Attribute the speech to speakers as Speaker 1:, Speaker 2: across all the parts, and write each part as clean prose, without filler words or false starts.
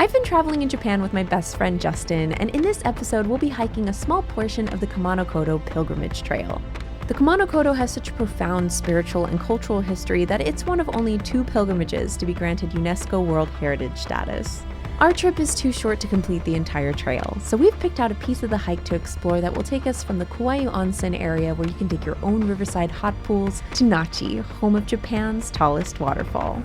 Speaker 1: I've been traveling in Japan with my best friend Justin, and in this episode we'll be hiking a small portion of the Kumano-Kodo Pilgrimage Trail. The Kumano-Kodo has such profound spiritual and cultural history that it's one of only 2 pilgrimages to be granted UNESCO World Heritage status. Our trip is too short to complete the entire trail, so we've picked out a piece of the hike to explore that will take us from the Kauai Onsen area where you can dig your own riverside hot pools to Nachi, home of Japan's tallest waterfall.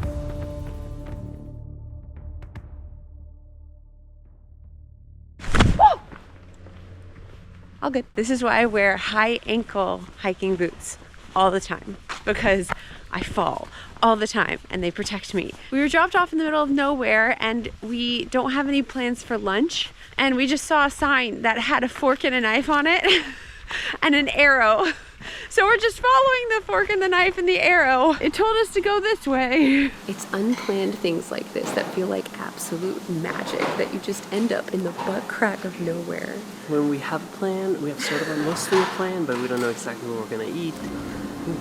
Speaker 1: All good. This is why I wear high ankle hiking boots all the time, because I fall all the time and they protect me. We were dropped off in the middle of nowhere and we don't have any plans for lunch, and we just saw a sign that had a fork and a knife on it and an arrow. So we're just following the fork and the knife and the arrow. It told us to go this way. It's unplanned things like this that feel like absolute magic, that you just end up in the butt crack of nowhere.
Speaker 2: When we have a plan, we have sort of mostly a plan, but we don't know exactly what we're gonna eat.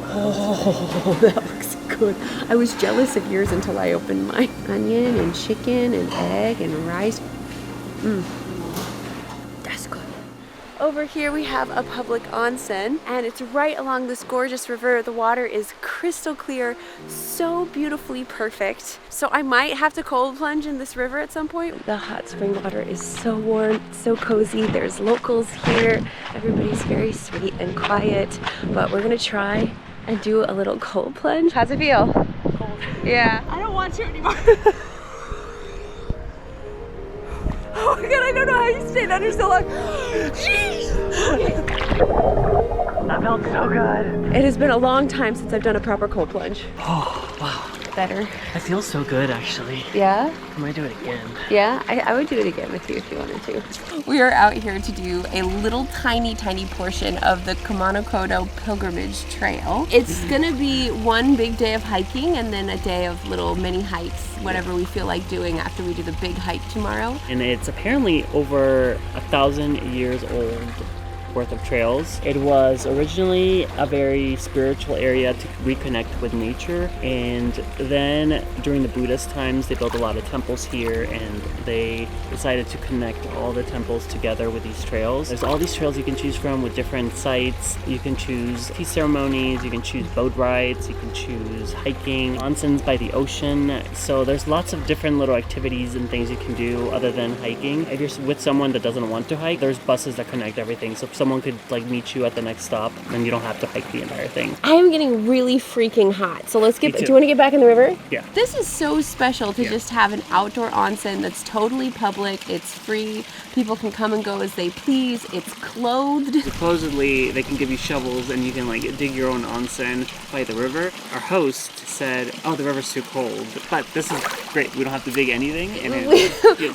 Speaker 1: Oh, that looks good. I was jealous of yours until I opened mine. Onion and chicken and egg and rice. That's good. Over here we have a public onsen, and it's right along this gorgeous river. The water is crystal clear, so beautifully perfect. So I might have to cold plunge in this river at some point. The hot spring water is so warm, so cozy. There's locals here. Everybody's very sweet and quiet, but we're gonna try and do a little cold plunge. How's it feel?
Speaker 3: Cold.
Speaker 1: Yeah.
Speaker 3: I don't want to anymore.
Speaker 1: Oh my god, I don't know how you stayed under so long. Jeez!
Speaker 2: That felt so good.
Speaker 1: It has been a long time since I've done a proper cold plunge.
Speaker 2: Oh, wow.
Speaker 1: Better.
Speaker 2: That feels so good, actually.
Speaker 1: Yeah?
Speaker 2: I might do it again.
Speaker 1: Yeah, I would do it again with you if you wanted to. We are out here to do a little tiny portion of the Kumano-Kodo Pilgrimage Trail. It's gonna be one big day of hiking and then a day of little mini hikes, whatever we feel like doing after we do the big hike tomorrow.
Speaker 2: And it's apparently over 1,000 years old worth of trails. It was originally a very spiritual area to reconnect with nature, and then during the Buddhist times they built a lot of temples here, and they decided to connect all the temples together with these trails. There's all these trails you can choose from with different sites. You can choose tea ceremonies, you can choose boat rides, you can choose hiking, onsens by the ocean. So there's lots of different little activities and things you can do other than hiking. If you're with someone that doesn't want to hike, there's buses that connect everything, so someone could like meet you at the next stop and you don't have to hike the entire thing.
Speaker 1: I am getting really freaking hot, so let's get, do you want to get back in the river?
Speaker 2: Yeah.
Speaker 1: This is so special to just have an outdoor onsen that's totally public, it's free, people can come and go as they please, it's clothed.
Speaker 2: Supposedly they can give you shovels and you can like dig your own onsen by the river. Our host said, oh, the river's too cold, but this is great, we don't have to dig anything. And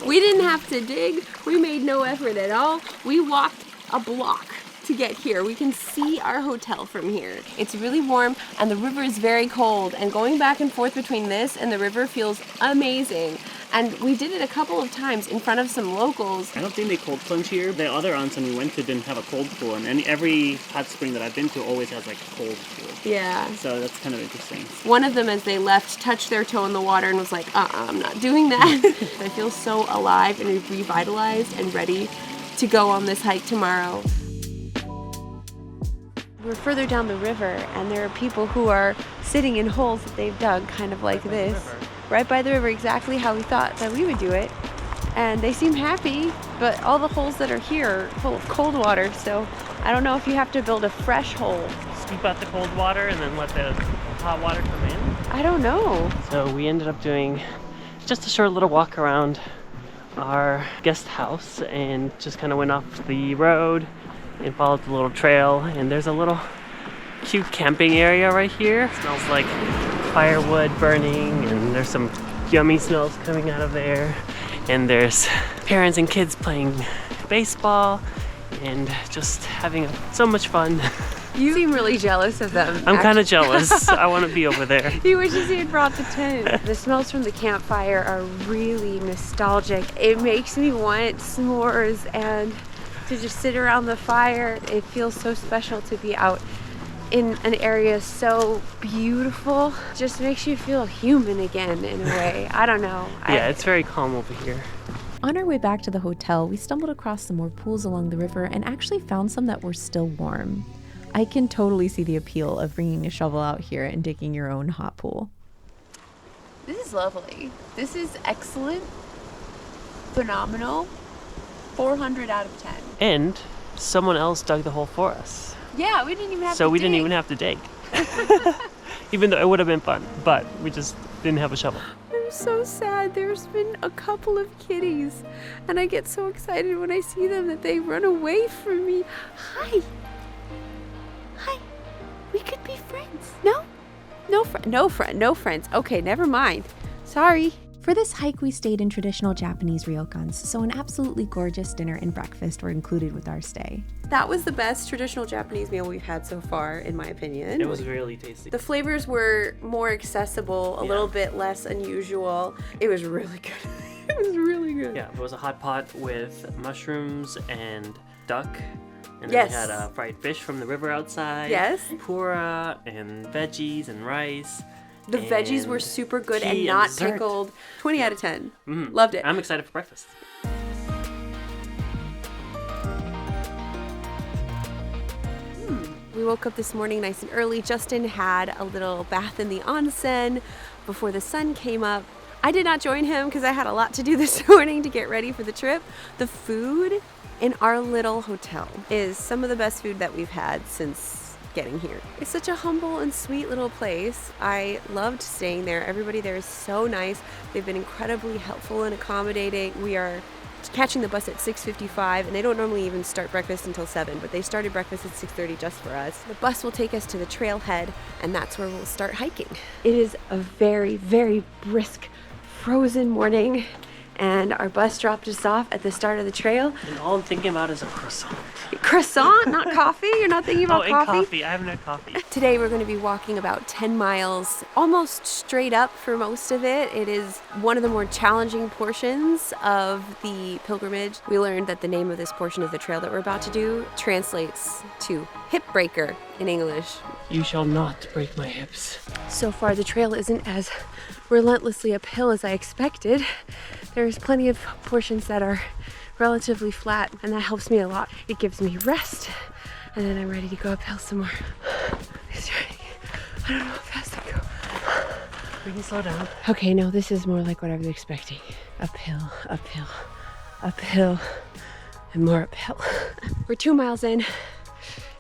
Speaker 1: we didn't have to dig, we made no effort at all, we walked a block to get here. We can see our hotel from here. It's really warm and the river is very cold, and going back and forth between this and the river feels amazing. And we did it a couple of times in front of some locals.
Speaker 2: I don't think they cold plunge here. The other onsen we went to didn't have a cold pool, and every hot spring that I've been to always has like a cold pool.
Speaker 1: Yeah.
Speaker 2: So that's kind of interesting.
Speaker 1: One of them, as they left, touched their toe in the water and was like, I'm not doing that. I feel so alive and revitalized and ready to go on this hike tomorrow. We're further down the river and there are people who are sitting in holes that they've dug kind of like this. Right by the river, exactly how we thought that we would do it. And they seem happy, but all the holes that are here are full of cold water, so I don't know if you have to build a fresh hole.
Speaker 2: Scoop out the cold water and then let the hot water come in?
Speaker 1: I don't know.
Speaker 2: So we ended up doing just a short little walk around our guest house and just kind of went off the road and followed the little trail, and there's a little cute camping area right here. It smells like firewood burning, and there's some yummy smells coming out of there, and there's parents and kids playing baseball and just having so much fun.
Speaker 1: You seem really jealous of them.
Speaker 2: I'm kind of jealous. I want to be over there.
Speaker 1: You wishes you had brought the tent. The smells from the campfire are really nostalgic. It makes me want s'mores and to just sit around the fire. It feels so special to be out in an area so beautiful. Just makes you feel human again in a way. I don't know.
Speaker 2: Yeah, it's very calm over here.
Speaker 3: On our way back to the hotel, we stumbled across some more pools along the river and actually found some that were still warm. I can totally see the appeal of bringing a shovel out here and digging your own hot pool.
Speaker 1: This is lovely. This is excellent. Phenomenal. 400 out of 10.
Speaker 2: And someone else dug the hole for us.
Speaker 1: Yeah, we didn't even have to
Speaker 2: So we
Speaker 1: dig.
Speaker 2: didn't even have to dig. Even though it would have been fun, but we just didn't have a shovel.
Speaker 1: I'm so sad. There's been a couple of kitties, and I get so excited when I see them that they run away from me. Hi. Hi. We could be friends. No? No friends. Okay, never mind. Sorry.
Speaker 3: For this hike, we stayed in traditional Japanese ryokans, so an absolutely gorgeous dinner and breakfast were included with our stay.
Speaker 1: That was the best traditional Japanese meal we've had so far, in my opinion.
Speaker 2: It was really tasty.
Speaker 1: The flavors were more accessible, a
Speaker 2: Yeah.
Speaker 1: little bit less unusual. It was really good. It was really good.
Speaker 2: Yeah, it was a hot pot with mushrooms and duck. And
Speaker 1: Yes.
Speaker 2: then we had fried fish from the river outside.
Speaker 1: Yes.
Speaker 2: Pura and veggies and rice.
Speaker 1: The veggies were
Speaker 2: and
Speaker 1: super good
Speaker 2: tea
Speaker 1: and
Speaker 2: and
Speaker 1: not
Speaker 2: dessert.
Speaker 1: pickled. 20 out of 10.
Speaker 2: Mhm.
Speaker 1: Loved it.
Speaker 2: I'm excited for breakfast.
Speaker 1: We woke up this morning nice and early. Justin had a little bath in the onsen before the sun came up. I did not join him because I had a lot to do this morning to get ready for the trip. The food in our little hotel is some of the best food that we've had since getting here. It's such a humble and sweet little place. I loved staying there. Everybody there is so nice. They've been incredibly helpful and accommodating. We are catching the bus at 6:55, and they don't normally even start breakfast until 7, but they started breakfast at 6:30 just for us. The bus will take us to the trailhead, and that's where we'll start hiking. It is a very, very brisk, frozen morning, and our bus dropped us off at the start of the trail.
Speaker 2: And all I'm thinking about is a croissant.
Speaker 1: Croissant, not coffee? You're not thinking about
Speaker 2: and coffee. I haven't had coffee.
Speaker 1: Today we're going to be walking about 10 miles, almost straight up for most of it. It is one of the more challenging portions of the pilgrimage. We learned that the name of this portion of the trail that we're about to do translates to hip breaker in English.
Speaker 2: You shall not break my hips.
Speaker 1: So far the trail isn't as relentlessly uphill as I expected. There's plenty of portions that are relatively flat, and that helps me a lot. It gives me rest, and then I'm ready to go uphill some more. I don't know how fast I go.
Speaker 2: We can slow down.
Speaker 1: Okay, no, this is more like what I was expecting. Uphill, uphill, uphill, and more uphill. We're 2 miles in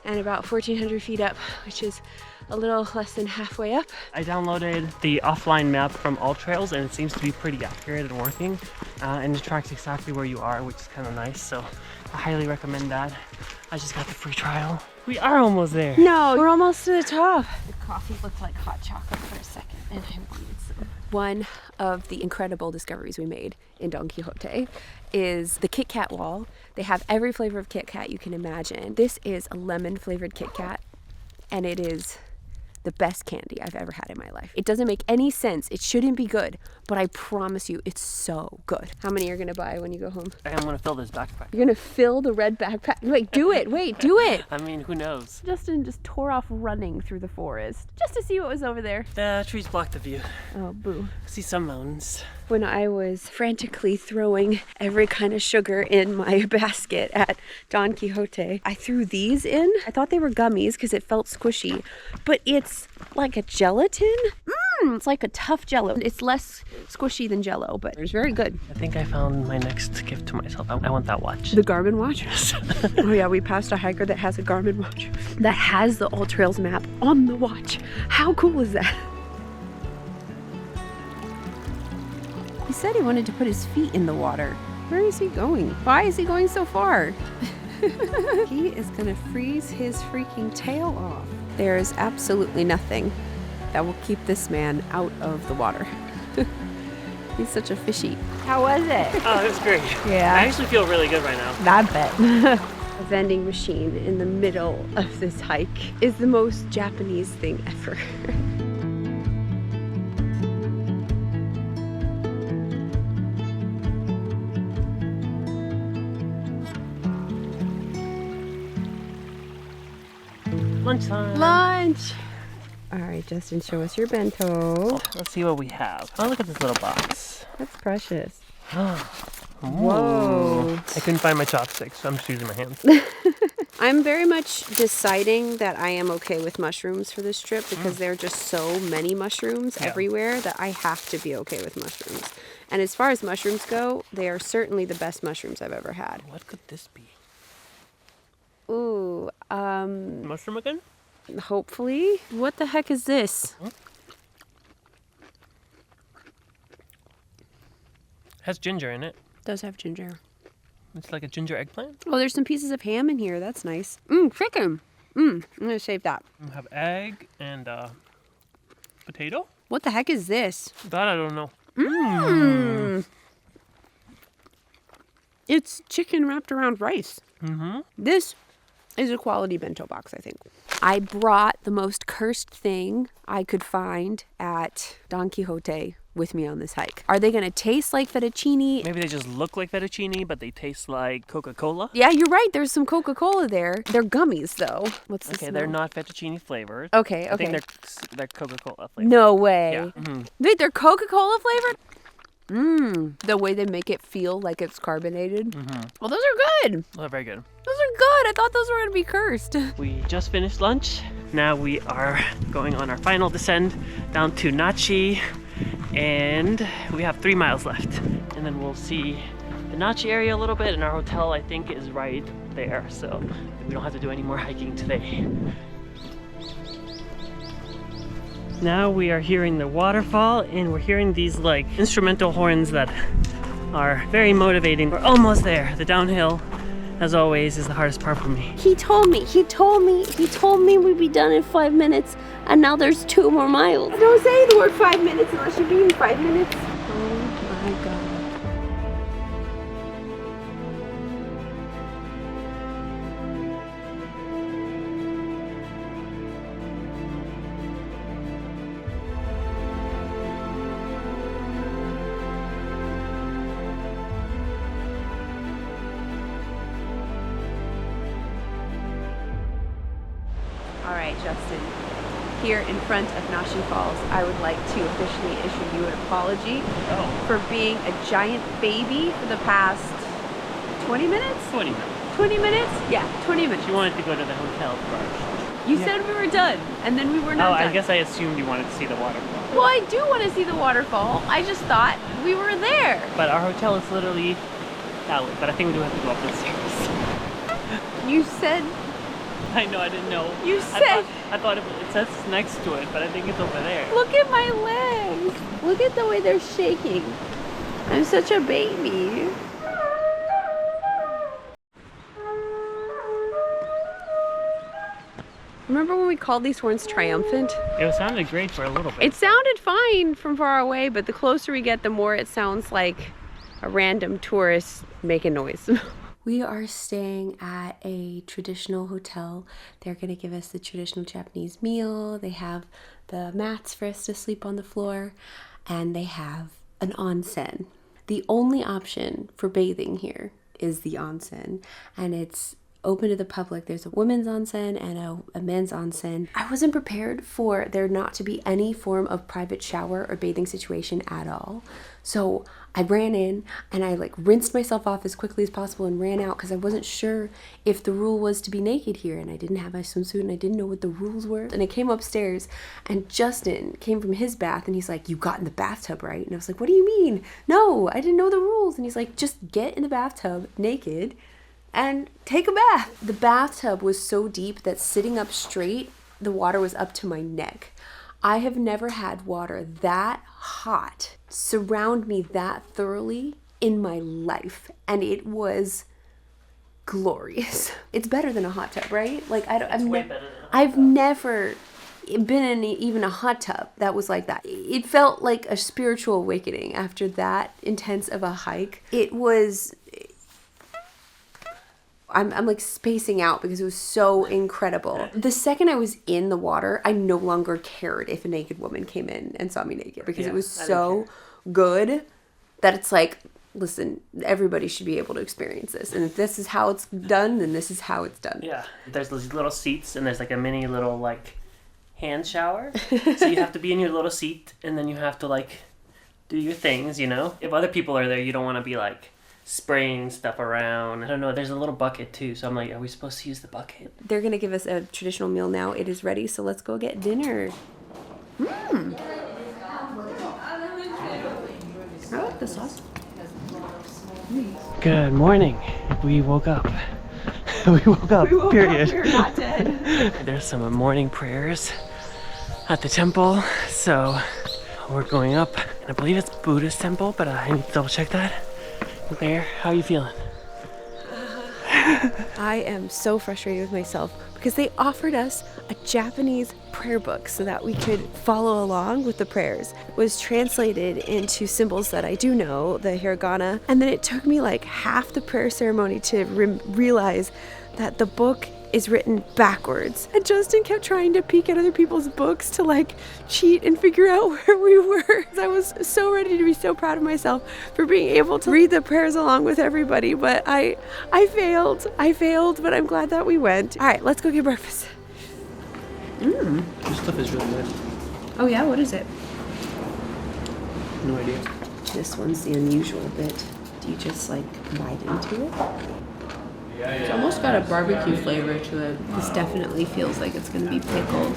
Speaker 1: and about 1,400 feet up, which is a little less than halfway up.
Speaker 2: I downloaded the offline map from All Trails, and it seems to be pretty accurate and working. And it tracks exactly where you are, which is kind of nice. So I highly recommend that. I just got the free trial. We are almost there.
Speaker 1: No, we're almost to the top. The coffee looked like hot chocolate for a second, and I wanted some. One of the incredible discoveries we made in Don Quixote is the Kit Kat wall. They have every flavor of Kit Kat you can imagine. This is a lemon flavored Kit Kat, and it is the best candy I've ever had in my life. It doesn't make any sense. It shouldn't be good, but I promise you it's so good. How many are gonna buy when you go home?
Speaker 2: I'm gonna fill this backpack.
Speaker 1: You're gonna fill the red backpack. Wait, do it. Wait, do it.
Speaker 2: I mean, who knows?
Speaker 1: Justin just tore off running through the forest just to see what was over there.
Speaker 2: The trees block the view.
Speaker 1: Oh, boo.
Speaker 2: I see some mountains.
Speaker 1: When I was frantically throwing every kind of sugar in my basket at Don Quixote, I threw these in. I thought they were gummies because it felt squishy, but it's like a gelatin. It's like a tough jello. It's less squishy than jello, but it's very good.
Speaker 2: I think I found my next gift to myself. I want that watch.
Speaker 1: The Garmin watch? Oh yeah, we passed a hiker that has a Garmin watch that has the All Trails map on the watch. How cool is that? He said he wanted to put his feet in the water. Where is he going? Why is he going so far? He is gonna freeze his freaking tail off. There is absolutely nothing that will keep this man out of the water. He's such a fishy. How was it?
Speaker 2: Oh, it was great.
Speaker 1: Yeah.
Speaker 2: I actually feel really good right now.
Speaker 1: I bet. A vending machine in the middle of this hike is the most Japanese thing ever.
Speaker 2: Lunchtime.
Speaker 1: Lunch! All right, Justin, show us your bento.
Speaker 2: Let's see what we have. Oh, look at this little box.
Speaker 1: That's precious. Whoa.
Speaker 4: I couldn't find my chopsticks, so I'm just using my hands.
Speaker 1: I'm very much deciding that I am okay with mushrooms for this trip because there are just so many mushrooms everywhere that I have to be okay with mushrooms. And as far as mushrooms go, they are certainly the best mushrooms I've ever had.
Speaker 4: What could this be?
Speaker 1: Ooh,
Speaker 4: Mushroom again?
Speaker 1: hopefully. What the heck is this?
Speaker 4: Has ginger in it.
Speaker 1: Does have ginger.
Speaker 4: It's like a ginger eggplant.
Speaker 1: Oh, there's some pieces of ham in here. That's nice. Chicken. I'm gonna save that.
Speaker 4: We have egg and potato.
Speaker 1: What the heck is this?
Speaker 4: That I don't know.
Speaker 1: It's chicken wrapped around rice.
Speaker 4: Mm-hmm.
Speaker 1: This is a quality bento box, I think. I brought the most cursed thing I could find at Don Quixote with me on this hike. Are they gonna taste like fettuccine?
Speaker 4: Maybe they just look like fettuccine, but they taste like Coca-Cola.
Speaker 1: Yeah, you're right. There's some Coca-Cola there. They're gummies, though. What's this?
Speaker 4: Okay, they're not fettuccine flavored.
Speaker 1: Okay,
Speaker 4: I think
Speaker 1: okay.
Speaker 4: they're Coca-Cola flavored.
Speaker 1: No way.
Speaker 4: Yeah. Mm-hmm.
Speaker 1: Wait, they're Coca-Cola flavored? The way they make it feel like it's carbonated. Well, those are good.
Speaker 4: Oh, very good.
Speaker 1: Those are good. I thought those were gonna be cursed.
Speaker 4: We just finished lunch. Now we are going on our final descent down to Nachi, and we have 3 miles left. And then we'll see the Nachi area a little bit, and our hotel, I think, is right there. So we don't have to do any more hiking today. Now we are hearing the waterfall, and we're hearing these like instrumental horns that are very motivating. We're almost there. The downhill, as always, is the hardest part for me.
Speaker 5: He told me we'd be done in 5 minutes, and now there's 2 more miles.
Speaker 1: Don't say the word 5 minutes unless you mean 5 minutes. Oh my god. All right, Justin. Here in front of Nashi Falls, I would like to officially issue you an apology for being a giant baby for the past 20 minutes?
Speaker 4: 20 minutes.
Speaker 1: 20 minutes? Yeah, 20 minutes.
Speaker 4: She wanted to go to the hotel first.
Speaker 1: You said we were done, and then we were not done.
Speaker 4: I guess I assumed you wanted to see the waterfall.
Speaker 1: Well, I do want to see the waterfall. I just thought we were there.
Speaker 4: But our hotel is literally that way. But I think we do have to go up the stairs.
Speaker 1: You said,
Speaker 4: I know, I didn't know.
Speaker 1: You said-
Speaker 4: I thought it says next to it, but I think it's over there.
Speaker 1: look at my legs. Look at the way they're shaking. I'm such a baby. Remember when we called these horns triumphant?
Speaker 4: It sounded great for a little bit.
Speaker 1: It sounded fine from far away, but the closer we get, the more it sounds like a random tourist making noise. We are staying at a traditional hotel. They're gonna give us the traditional Japanese meal. They have the mats for us to sleep on the floor, and they have an onsen. The only option for bathing here is the onsen, and it's open to the public. There's a women's onsen and a men's onsen. I wasn't prepared for there not to be any form of private shower or bathing situation at all. So I ran in and I like rinsed myself off as quickly as possible and ran out because I wasn't sure if the rule was to be naked here, and I didn't have my swimsuit and I didn't know what the rules were. And I came upstairs and Justin came from his bath and he's like, "You got in the bathtub, right?" And I was like, "What do you mean? No, I didn't know the rules." And he's like, "Just get in the bathtub naked and take a bath." The bathtub was so deep that sitting up straight, the water was up to my neck. I have never had water that hot surround me that thoroughly in my life, and it was glorious. It's better than a hot tub, right? Like I've never been in even a hot tub that was like that. It felt like a spiritual awakening after that intense of a hike. It was I'm like spacing out because it was so incredible. The second I was in the water, I no longer cared if a naked woman came in and saw me naked because it was so good that it's like, listen, everybody should be able to experience this. And if this is how it's done, then this is how it's done.
Speaker 4: Yeah. There's those little seats and there's like a mini little like hand shower. So you have to be in your little seat and then you have to like do your things, you know? If other people are there, you don't want to be like spraying stuff around. I don't know, there's a little bucket too, so I'm like, are we supposed to use the bucket?
Speaker 1: They're gonna give us a traditional meal now. It is ready, so let's go get dinner. I like the sauce.
Speaker 4: Good morning. We woke up. We woke up, period.
Speaker 1: We're not dead.
Speaker 4: There's some morning prayers at the temple, so we're going up. And I believe it's Buddhist temple, but I need to double check that. Claire, how are you feeling?
Speaker 1: I am so frustrated with myself because they offered us a Japanese prayer book so that we could follow along with the prayers. It was translated into symbols that I do know, the hiragana, and then it took me like half the prayer ceremony to realize that the book is written backwards. And Justin kept trying to peek at other people's books to like cheat and figure out where we were. I was so ready to be so proud of myself for being able to read the prayers along with everybody, but I failed. I failed, but I'm glad that we went. All right, let's go get breakfast.
Speaker 4: This stuff is really good.
Speaker 1: Oh yeah, what is it?
Speaker 4: No idea.
Speaker 1: This one's the unusual bit. Do you just like bite into it?
Speaker 6: It's almost got a barbecue flavor to it.
Speaker 1: This definitely feels like it's gonna be pickled.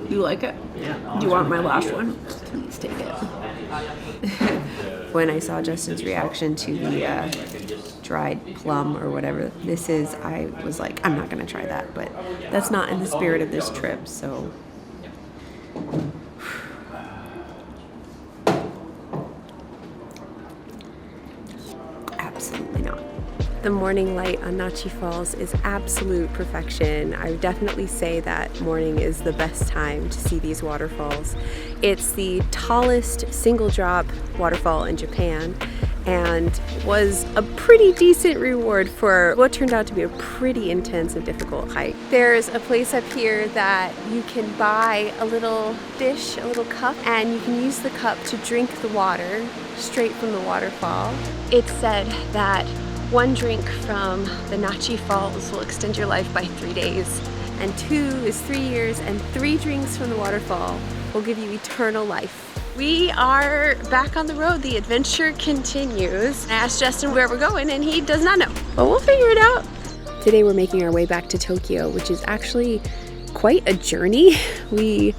Speaker 6: You like it?
Speaker 4: Yeah.
Speaker 1: Do you want my last one? Please take it. When I saw Justin's reaction to the dried plum or whatever this is, I was like, I'm not gonna try that, but that's not in the spirit of this trip, so. Absolutely not. The morning light on Nachi Falls is absolute perfection. I would definitely say that morning is the best time to see these waterfalls. It's the tallest single drop waterfall in Japan and was a pretty decent reward for what turned out to be a pretty intense and difficult hike. There's a place up here that you can buy a little dish, a little cup, and you can use the cup to drink the water straight from the waterfall. It's said that one drink from the Nachi Falls will extend your life by 3 days, and 2 is 3 years, and 3 drinks from the waterfall will give you eternal life. We are back on the road. The adventure continues. I asked Justin where we're going, and he does not know, but we'll figure it out. Today we're making our way back to Tokyo, which is actually quite a journey. We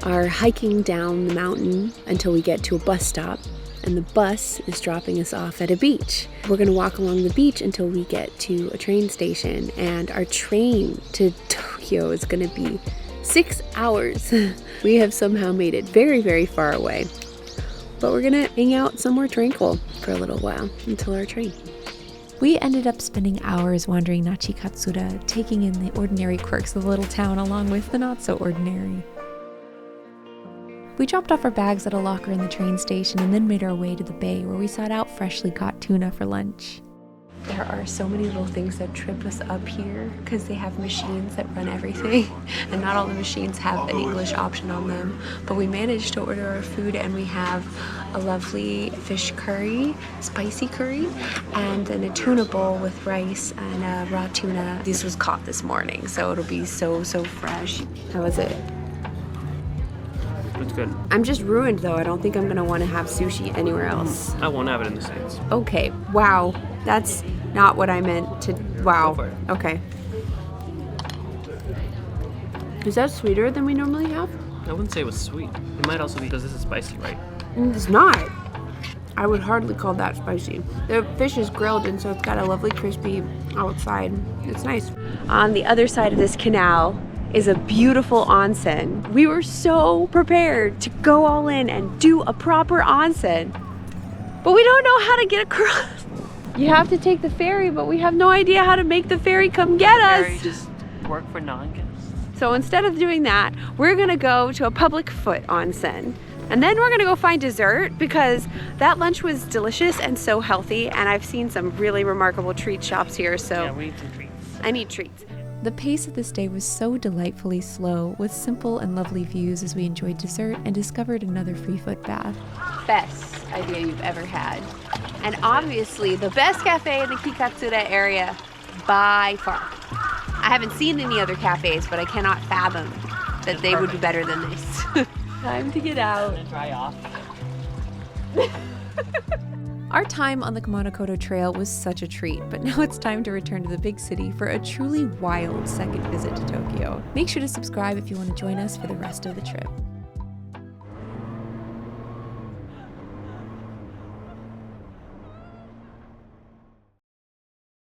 Speaker 1: are hiking down the mountain until we get to a bus stop, and the bus is dropping us off at a beach. We're gonna walk along the beach until we get to a train station, and our train to Tokyo is gonna be 6 hours. We have somehow made it very, very far away, but we're gonna hang out somewhere tranquil for a little while until our train.
Speaker 3: We ended up spending hours wandering Nachikatsura, taking in the ordinary quirks of the little town along with the not so ordinary. We dropped off our bags at a locker in the train station and then made our way to the bay where we sought out freshly caught tuna for lunch. There are so many little things that trip us up here because they have machines that run everything, and not all the machines have an English option on them. But we managed to order our food, and we have a lovely fish curry, spicy curry, and then a tuna bowl with rice and raw tuna. This was caught this morning, so it'll be so fresh. How was it?
Speaker 4: It's good.
Speaker 1: I'm just ruined though. I don't think I'm gonna want to have sushi anywhere else.
Speaker 4: I won't have it in the States.
Speaker 1: Okay, wow. That's not what I meant to, wow.
Speaker 4: Go for it.
Speaker 1: Okay. Is that sweeter than we normally have?
Speaker 4: I wouldn't say it was sweet. It might also be because this is spicy, right?
Speaker 1: It's not. I would hardly call that spicy. The fish is grilled, and so it's got a lovely crispy outside. It's nice. On the other side of this canal is a beautiful onsen. We were so prepared to go all in and do a proper onsen, but we don't know how to get across. You have to take the ferry, but we have no idea how to make the ferry come get us.
Speaker 4: Ferry just work for non-guests.
Speaker 1: So instead of doing that, we're gonna go to a public foot onsen. And then we're gonna go find dessert because that lunch was delicious and so healthy, and I've seen some really remarkable treat shops here, so
Speaker 4: Yeah, we need some treats.
Speaker 1: I need treats.
Speaker 3: The pace of this day was so delightfully slow, with simple and lovely views as we enjoyed dessert and discovered another free foot bath.
Speaker 1: Best idea you've ever had. And obviously the best cafe in the Kikatsura area by far. I haven't seen any other cafes, but I cannot fathom that they would be better than this. Time to get out.
Speaker 4: Dry off.
Speaker 3: Our time on the Kumanokoto Trail was such a treat, but now it's time to return to the big city for a truly wild second visit to Tokyo. Make sure to subscribe if you want to join us for the rest of the trip.